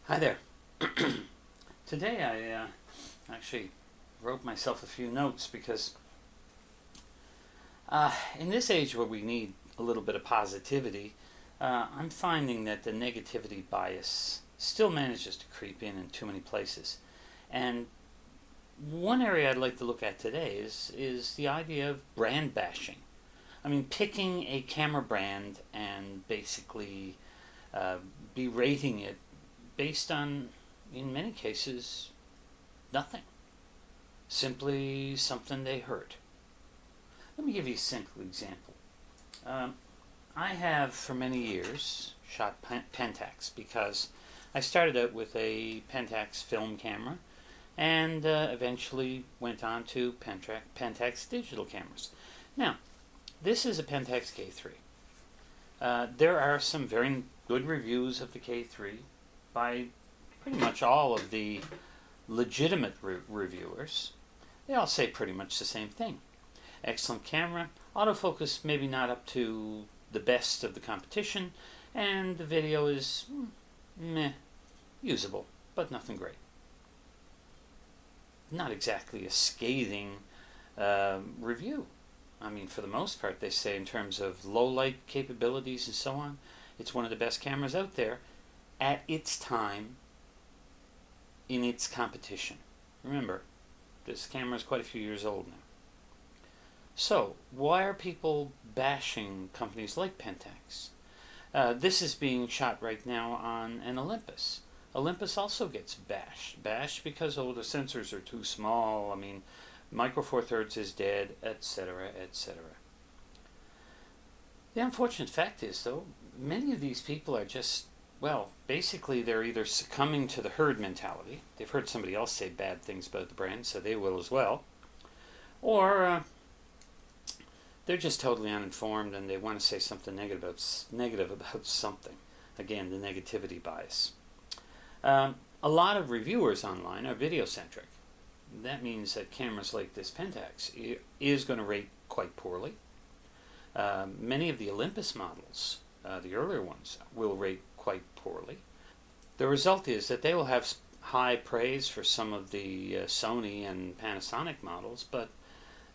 Hi there. Today I actually wrote myself a few notes because in this age where we need a little bit of positivity, I'm finding that the negativity bias still manages to creep in too many places. And one area I'd like to look at today is the idea of brand bashing. I mean, picking a camera brand and basically berating it based on, in many cases, nothing. Simply something they heard. Let me give you a simple example. I have for many years shot Pentax because I started out with a Pentax film camera and eventually went on to Pentax digital cameras. Now, this is a Pentax K3. There are some very good reviews of the K3 by pretty much all of the legitimate reviewers. They all say pretty much the same thing. Excellent camera, autofocus maybe not up to the best of the competition, and the video is meh, usable, but nothing great. Not exactly a scathing review. I mean, for the most part, they say in terms of low light capabilities and so on, it's one of the best cameras out there at its time in its competition. Remember, this camera is quite a few years old now. So, why are people bashing companies like Pentax? This is being shot right now on an Olympus. Olympus also gets bashed. Bashed because, the sensors are too small. I mean, Micro Four Thirds is dead, etc., etc. The unfortunate fact is, though, many of these people are just, basically they're either succumbing to the herd mentality. They've heard somebody else say bad things about the brand, so they will as well. Or they're just totally uninformed and they want to say something negative about something. Again, the negativity bias. A lot of reviewers online are video-centric. That means that cameras like this Pentax is going to rate quite poorly. Many of the Olympus models, the earlier ones, will rate quite poorly. The result is that they will have high praise for some of the Sony and Panasonic models, but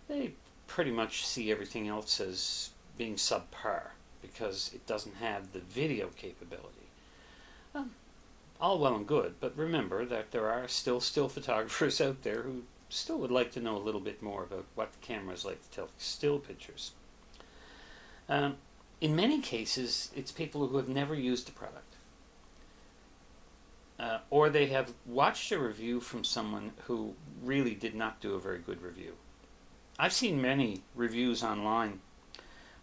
they pretty much see everything else as being subpar because it doesn't have the video capability. All well and good, but remember that there are still photographers out there who still would like to know a little bit more about what the camera is like to take still pictures. In many cases, it's people who have never used the product. Or they have watched a review from someone who really did not do a very good review. I've seen many reviews online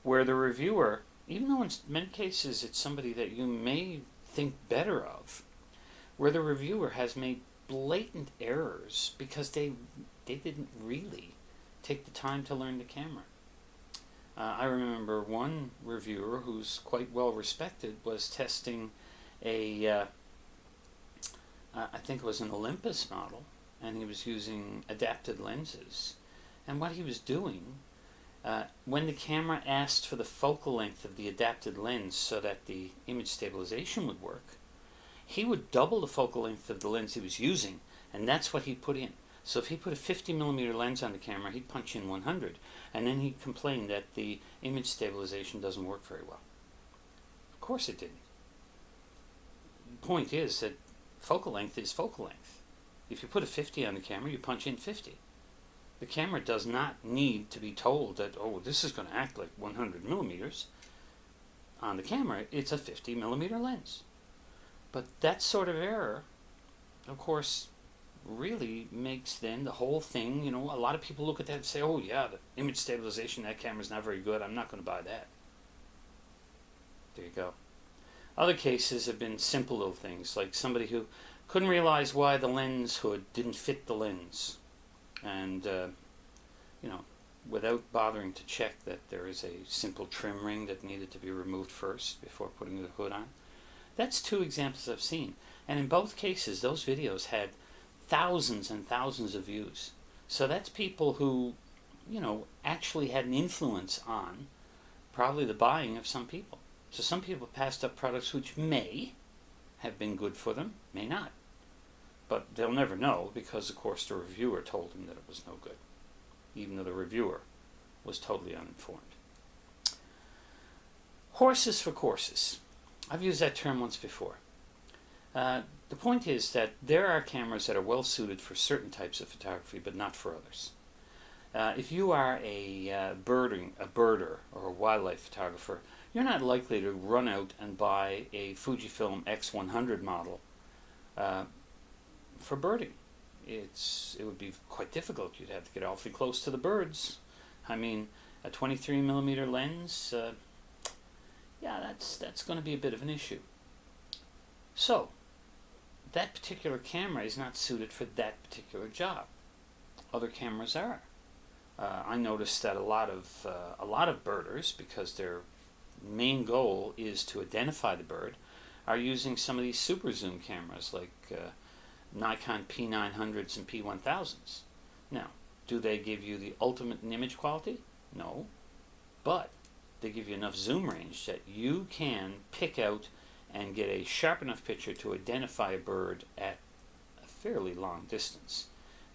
where the reviewer, even though in many cases it's somebody that you may think better of, where the reviewer has made blatant errors because they didn't really take the time to learn the camera. I remember one reviewer who's quite well respected was testing I think it was an Olympus model, and he was using adapted lenses. And what he was doing, when the camera asked for the focal length of the adapted lens so that the image stabilization would work, he would double the focal length of the lens he was using, and that's what he put in. So if he put a 50mm lens on the camera, he'd punch in 100, and then he'd complain that the image stabilization doesn't work very well. Of course it didn't. The point is that focal length is focal length. If you put a 50 on the camera, you punch in 50. The camera does not need to be told that, this is going to act like 100mm. On the camera, it's a 50mm lens. But that sort of error, of course, really makes then the whole thing, a lot of people look at that and say, the image stabilization, that camera's not very good, I'm not going to buy that. There you go. Other cases have been simple little things, like somebody who couldn't realize why the lens hood didn't fit the lens. And, without bothering to check that there is a simple trim ring that needed to be removed first before putting the hood on. That's two examples I've seen. And in both cases, those videos had thousands and thousands of views. So that's people who, actually had an influence on probably the buying of some people. So some people passed up products which may have been good for them, may not. But they'll never know because, of course, the reviewer told them that it was no good, even though the reviewer was totally uninformed. Horses for courses. I've used that term once before. The point is that there are cameras that are well suited for certain types of photography, but not for others. If you are a birder or a wildlife photographer, you're not likely to run out and buy a Fujifilm X100 model for birding. It would be quite difficult. You'd have to get awfully close to the birds. I mean, a 23mm lens, that's going to be a bit of an issue. So, that particular camera is not suited for that particular job. Other cameras are. I noticed that a lot of birders, because their main goal is to identify the bird, are using some of these super zoom cameras like Nikon P900s and P1000s. Now, do they give you the ultimate in image quality? No, but they give you enough zoom range that you can pick out and get a sharp enough picture to identify a bird at a fairly long distance.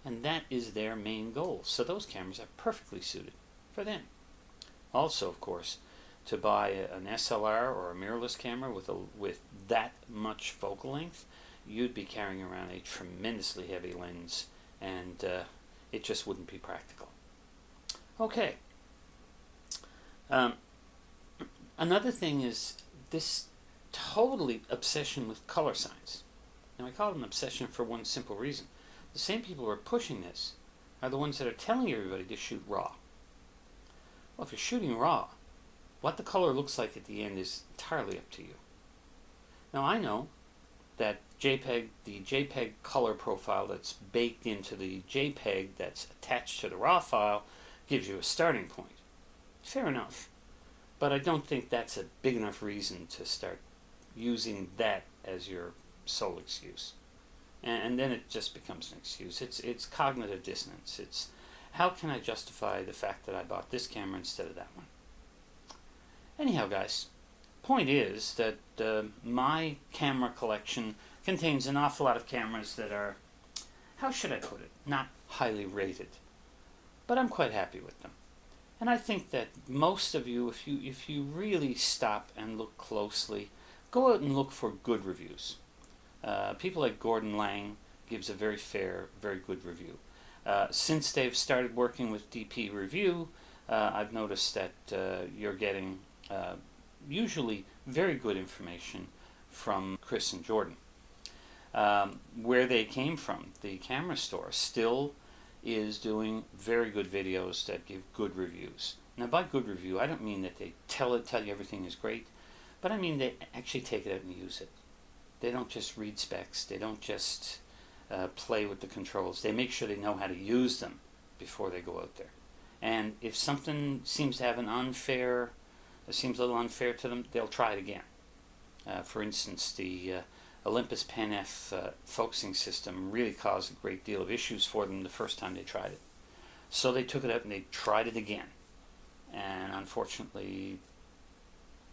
And that is their main goal. So those cameras are perfectly suited for them. Also, of course, to buy an SLR or a mirrorless camera with that much focal length, you'd be carrying around a tremendously heavy lens, and it just wouldn't be practical. Okay. Another thing is this totally obsession with color science. Now, I call it an obsession for one simple reason. The same people who are pushing this are the ones that are telling everybody to shoot raw. Well, if you're shooting raw, what the color looks like at the end is entirely up to you. Now, I know that the JPEG color profile that's baked into the JPEG that's attached to the raw file gives you a starting point. Fair enough. But I don't think that's a big enough reason to start using that as your sole excuse. And then it just becomes an excuse. It's cognitive dissonance. It's, how can I justify the fact that I bought this camera instead of that one? Anyhow, guys, point is that my camera collection contains an awful lot of cameras that are, how should I put it, not highly rated. But I'm quite happy with them. And I think that most of you, if you really stop and look closely, go out and look for good reviews. People like Gordon Lang gives a very fair, very good review. Since they've started working with DP Review, I've noticed that you're getting usually very good information from Chris and Jordan. Where they came from, the camera store, still is doing very good videos that give good reviews. Now, by good review, I don't mean that they tell you everything is great, but I mean they actually take it out and use it. They don't just read specs. They don't just play with the controls. They make sure they know how to use them before they go out there. And if something seems to have seems a little unfair to them, they'll try it again. For instance, the Olympus Pen F focusing system really caused a great deal of issues for them the first time they tried it. So they took it out and they tried it again. And unfortunately,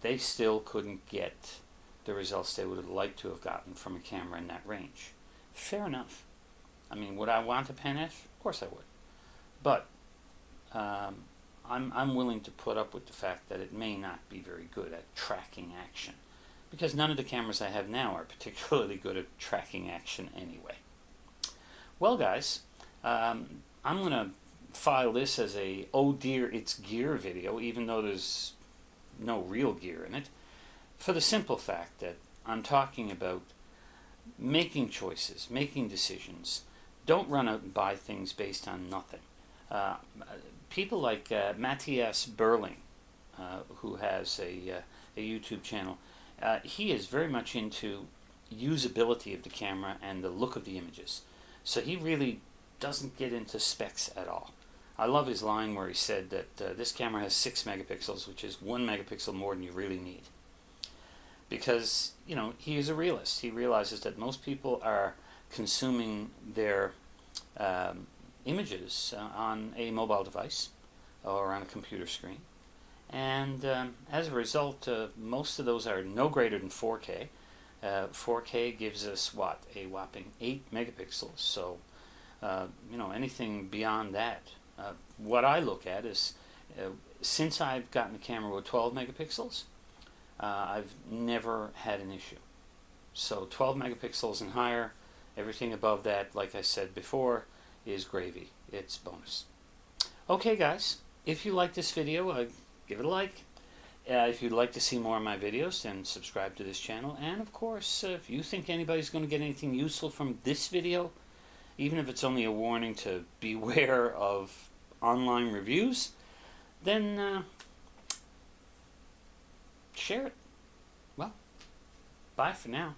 they still couldn't get the results they would have liked to have gotten from a camera in that range. Fair enough. I mean, would I want a Pen F? Of course I would. But I'm willing to put up with the fact that it may not be very good at tracking action, because none of the cameras I have now are particularly good at tracking action anyway. Well, guys, I'm going to file this as a "oh dear, it's gear" video, even though there's no real gear in it, for the simple fact that I'm talking about making choices, making decisions. Don't run out and buy things based on nothing. People like Matthias Berling, who has a YouTube channel, he is very much into usability of the camera and the look of the images. So he really doesn't get into specs at all. I love his line where he said that this camera has 6 megapixels, which is 1 megapixel more than you really need. Because, you know, he is a realist. He realizes that most people are consuming their images on a mobile device or on a computer screen. And as a result, most of those are no greater than 4K. 4K gives us what, a whopping 8 megapixels. So anything beyond that, what I look at is, since I've gotten a camera with 12 megapixels, I've never had an issue. So 12 megapixels and higher, everything above that, like I said before, is gravy. It's bonus. Okay guys, if you like this video, give it a like. If you'd like to see more of my videos, then subscribe to this channel. And of course, if you think anybody's going to get anything useful from this video, even if it's only a warning to beware of online reviews, then share it. Well, bye for now.